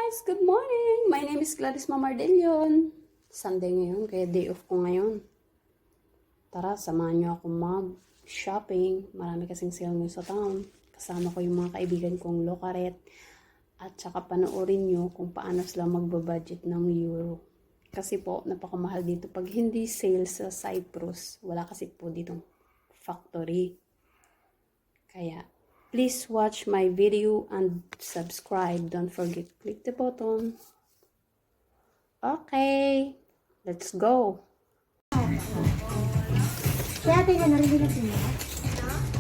guys! Good morning! My name is Gladys Mamardelion. Sunday ngayon, kaya day off ko ngayon. Tara, samahan niyo ako mag-shopping. Marami kasing sale ngayon sa town. Kasama ko yung mga kaibigan kong lokaret. At saka panoorin niyo kung paano sila magbabudget ng euro. Kasi po, napakamahal dito pag hindi sale sa Cyprus. Wala kasi po ditong factory. Kaya, please watch my video and subscribe. Don't forget, click the button. Okay, let's go. Kaya ate na narinig na sila.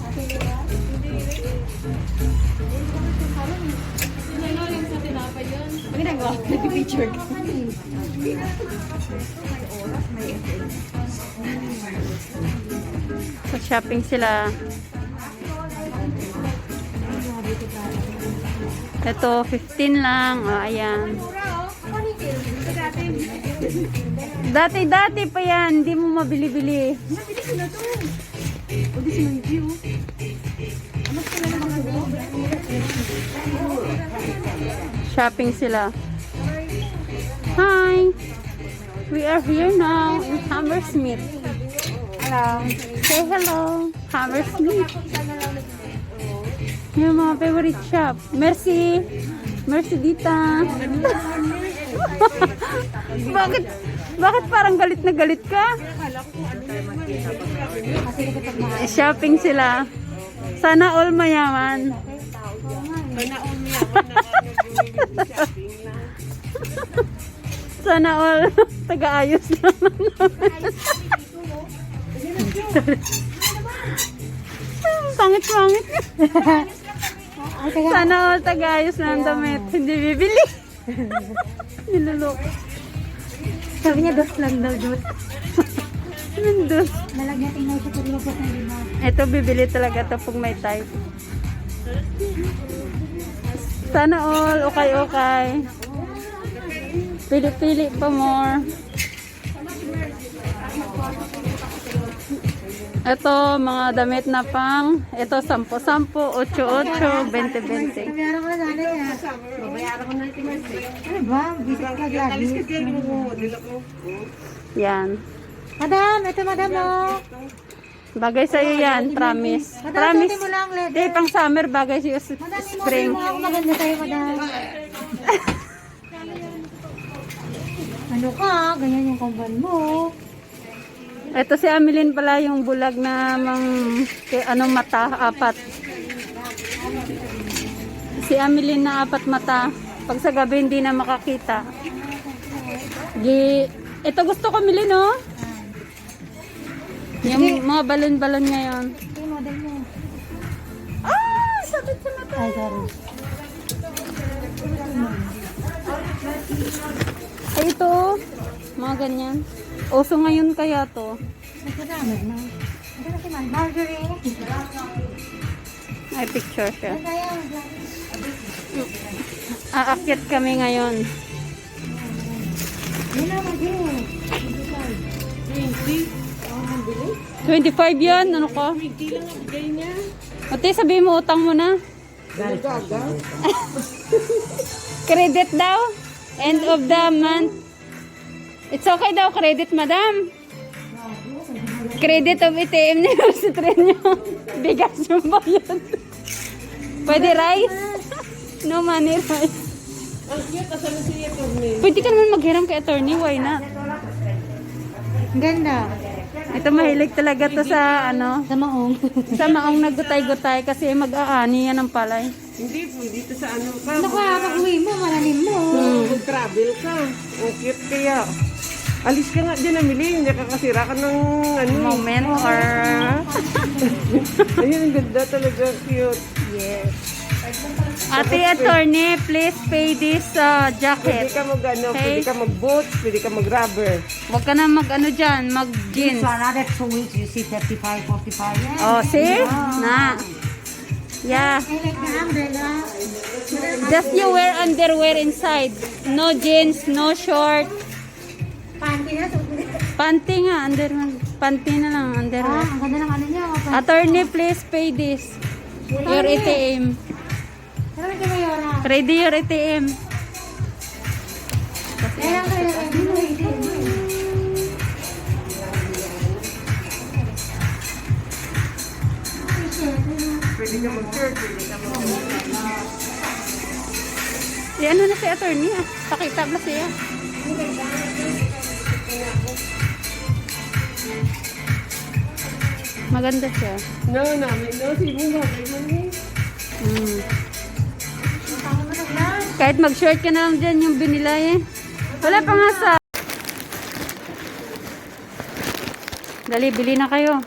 Ate nila? Ano rin sa tinapay yun? Ang ginagawa, nag-picture ka. So, shopping sila. Ito, 15 lang. O, ayan. Dati pa yan. Hindi mo mabili-bili. Nabili ko na to. O, di si Manji, oh. Ano ko na naman ako? Shopping sila. Hi! We are here now in Hammersmith. Hello. Say hello, Hammersmith. Yung mga favorite shop. Merci. Merci, Dita. Bakit parang galit na galit ka? Shopping sila. Sana all mayaman. Sana all taga-ayos lang. Pangit-pangit. Sana all taga-ayos ng damit. Hindi bibili. Nilulok. Sabi niya, dos lang daw, dos. Nandun. Nalagyan tingnan siya kung lubos na lima. Ito bibili talaga ito pag may type. Sana all. Okay. Pili-pili pa more. Ito, mga damit na pang, ito, 10-10, 8-8, 20-20. Babayaran ko na sana niya. Babayaran ko na ito, Marcy. Ano ba? Bisit ka, Gladys. Yan. Madam, ito madam, oh. Bagay sa'yo yan, promise. Madam, Promise. suotin mo lang, leather. Hindi, pang summer, bagay sa'yo sa Madam, spring. mo ako maganda sa'yo, madam. Ano ka? Ganyan yung kamban mo. Ito si Ameline pala yung bulag na anong mata, 4. Si Ameline na 4 mata. Pag sa gabi hindi na makakita. Ito gusto ko Ameline, no? Yung mga balon-balon ngayon. Ito yung model mo. Ah! Sakit sa mata. Ay, sorry. Ay, ito. Mga ganyan. Uso ngayon kaya to. Nagkadami na. Ito na si Marjorie. Ay, picture siya. Ano kaya? Aakyat kami ngayon. Yun na, Marjorie. 25 yan. Ano ka? Ate, sabihin mo utang mo na. Credit daw. End of the month. It's okay daw, credit, madam. Credit of ATM niyo sa tren niyo. Bigas yung bayad. Pwede rice? No money rice. Pwede ka naman maghiram kay attorney, why not? Ganda. Ito mahilig talaga to sa Sa maong. sa maong naggutay-gutay kasi mag-aani yan ng palay. Hindi po, dito sa ano ka. Naku, pag uwi mo, malalim mo. Mag-travel ka. Ang cute kaya. Alis ka nga dyan, Amelie. Hindi ka kasira ka ng ano. Moment or... Ayun, ang ganda talaga. Cute. Yes. Ate attorney, please pay this Pwede jacket. ka mag-ano, Okay. pwede ka mag-boots, pwede ka mag-rubber. Huwag ka na mag-ano dyan, mag-jeans. So another 2 weeks, you see 35, 45. Yeah. Oh, see? Na. Yeah. I like the umbrella. Just you wear underwear inside. No jeans, no short. Panty na. Panty nga, underwear. Panty na lang, Ah, underwear. ang ganda ng ano niya. Attorney, please pay this. Your ATM. Ano ka Mayora? Ready your ATM. kasi. Pwede ka mag-shirt, pwede ka Ano na si attorney ah. Pakita ba siya? Maganda siya. No, namin. No, sino bagay mo eh. Mm. Kahit mag-short ka na lang dyan yung binilay eh. Wala pa nga sa... Dali, bili na kayo.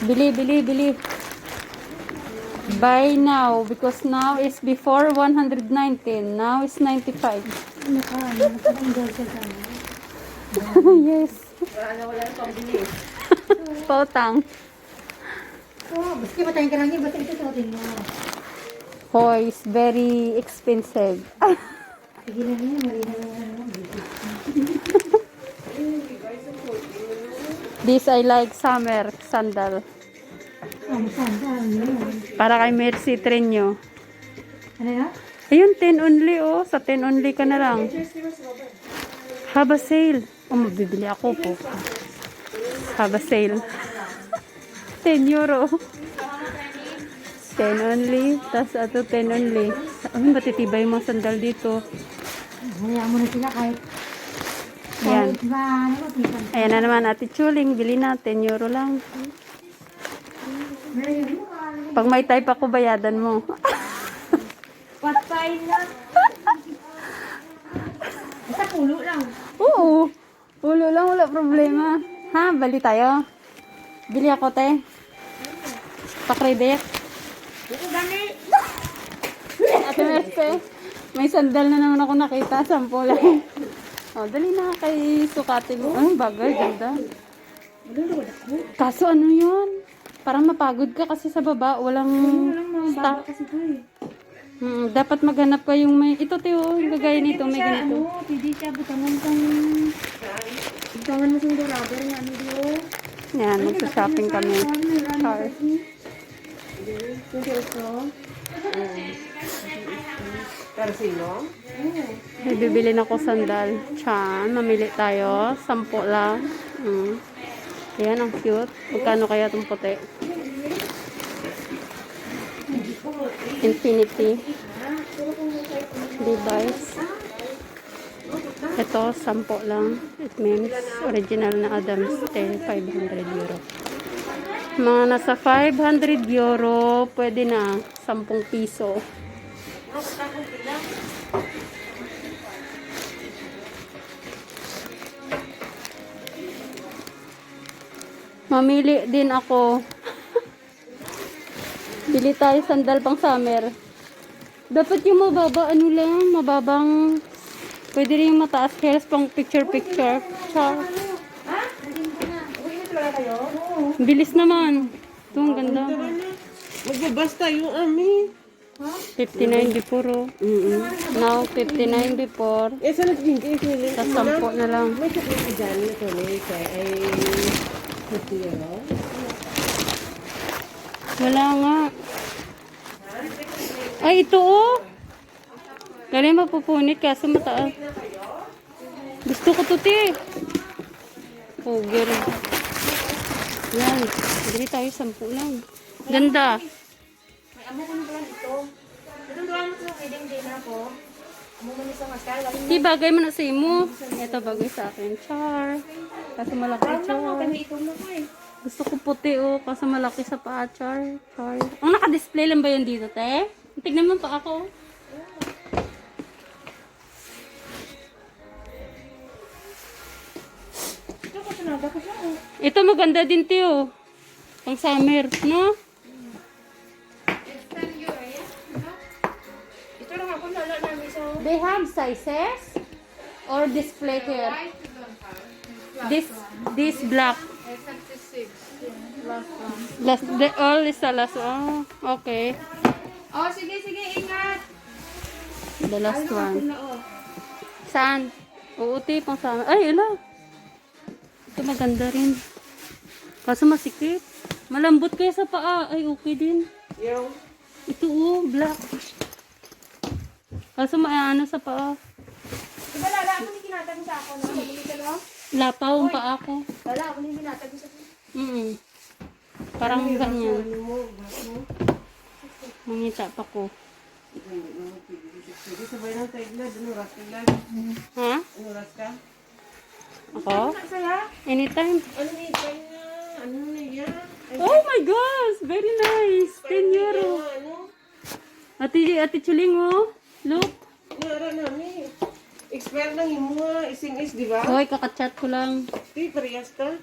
Bili. Buy now because now is before 119. Now is 95. Yes. Wala na pang bili. Pautang. Baski patayin ka lang yun, basta ito suotin mo. Hoy, it's very expensive. Sige na yun, marina na yan. This I like summer sandal. Saan yun? Para kay Mercy Trenyo. Ano yan? Ayun, 10 only oh. Sa 10 only ka na lang. Haba sale. Oh, mabibili ako po. Haba sale. 10 euro. 10 only. Tapos ato 10 only. Ay, matitibay yung mga sandal dito. Hayaan mo na sila kahit Ayan. ba, ano, pisan. Ayan na naman, Ate Chuling. Bili na. 10 euro lang. Pag may type ako, bayadan mo. Patay na. Basta pulo lang. Oo. Ulo lang, wala problema. Ha, bali tayo. Bili ako, te. Pa-credit. Dami. Ate Merce, may sandal na naman ako nakita. 10 lang. O, dali na kay sukatin mo. Ang bagay, ganda. Kaso ano yun? Parang mapagod ka kasi sa baba. Walang stock. Kasi ito eh. Dapat maghanap ka yung may... Ito, Teo. Yung gagaya nito. May ganito. Ano, pwede siya butangan kang... Butangan mo siyang rubber na ano diyo. Yan, magsa-shopping kami. Car. Pero sino? May bibili na ko sandal. Chan, mamili tayo. 10 lang. Ayan, ang cute. Magkano kaya itong puti? Infinity. Levi's. Ito, 10 lang. It means original na Adams 500 euro. Mga nasa 500 euro, pwede na 10 piso. Mamili din ako. Bili tayo sandal pang summer. Dapat yung mababa, ano lang, mababang, pwede rin yung mataas heels pang picture-picture. Bilis naman. Ito, ang ganda. Magbabas tayo, Ami. 59 before, oh. Now, 59 before. Eh, saan nagbingkay? Tapos 10 na lang. May sakit ka dyan na tuloy kay ay 50 euro. Wala nga. Ay, ito oh. Galing mapupunit kaso mataas. Gusto ko to, te. Oh, girl. Yan. Bili tayo 10 lang. Ganda. May amo ko na pala dito. Itong doon mo sa wedding day na ako. Amo mo ni sa maskal. Di bagay mo na sa imo. Ito bagay sa akin. Char. Kaso malaki, char. Ito mo ko eh. Gusto ko puti oh. Kaso malaki sa paa, char. Char. Ang naka-display lang ba yun dito, te? Tignan mo pa ako. Ito ko sinaga ko siya oh. Ito maganda din, te oh. Pang summer, no? Ito lang ako nala namin sa... They have sizes or display here. This black. Last all is the last. Oh, okay. Oh, sige, ingat. The last one. Oo. Saan? Uuti pang summer. Ay, ila. Ito maganda rin. Kaso masikip. Malambot kaya sa paa. Ay, okay din. Yung Ito oh, black. Kaso maano sa paa. ako ni kinatag sa ako. No? Nabili ka no? Lapaw pa ako. Wala, ako ni kinatag sa ako. Parang ganyan. Ano mo, gas mo? Mangita pa ko. Sige, sabay ng tagla. Ano oras ka lang? Ha? Ano oras ka? Ako? Saya? Anytime. Ano ni na? Ano na yan? Oh my gosh! Very nice! 10 euro. Ano? Ate Chuling, oh. Look. Nara namin. Expert lang yung mga ising is, di ba? Hoy, kakachat ko lang. Di, parehas ka.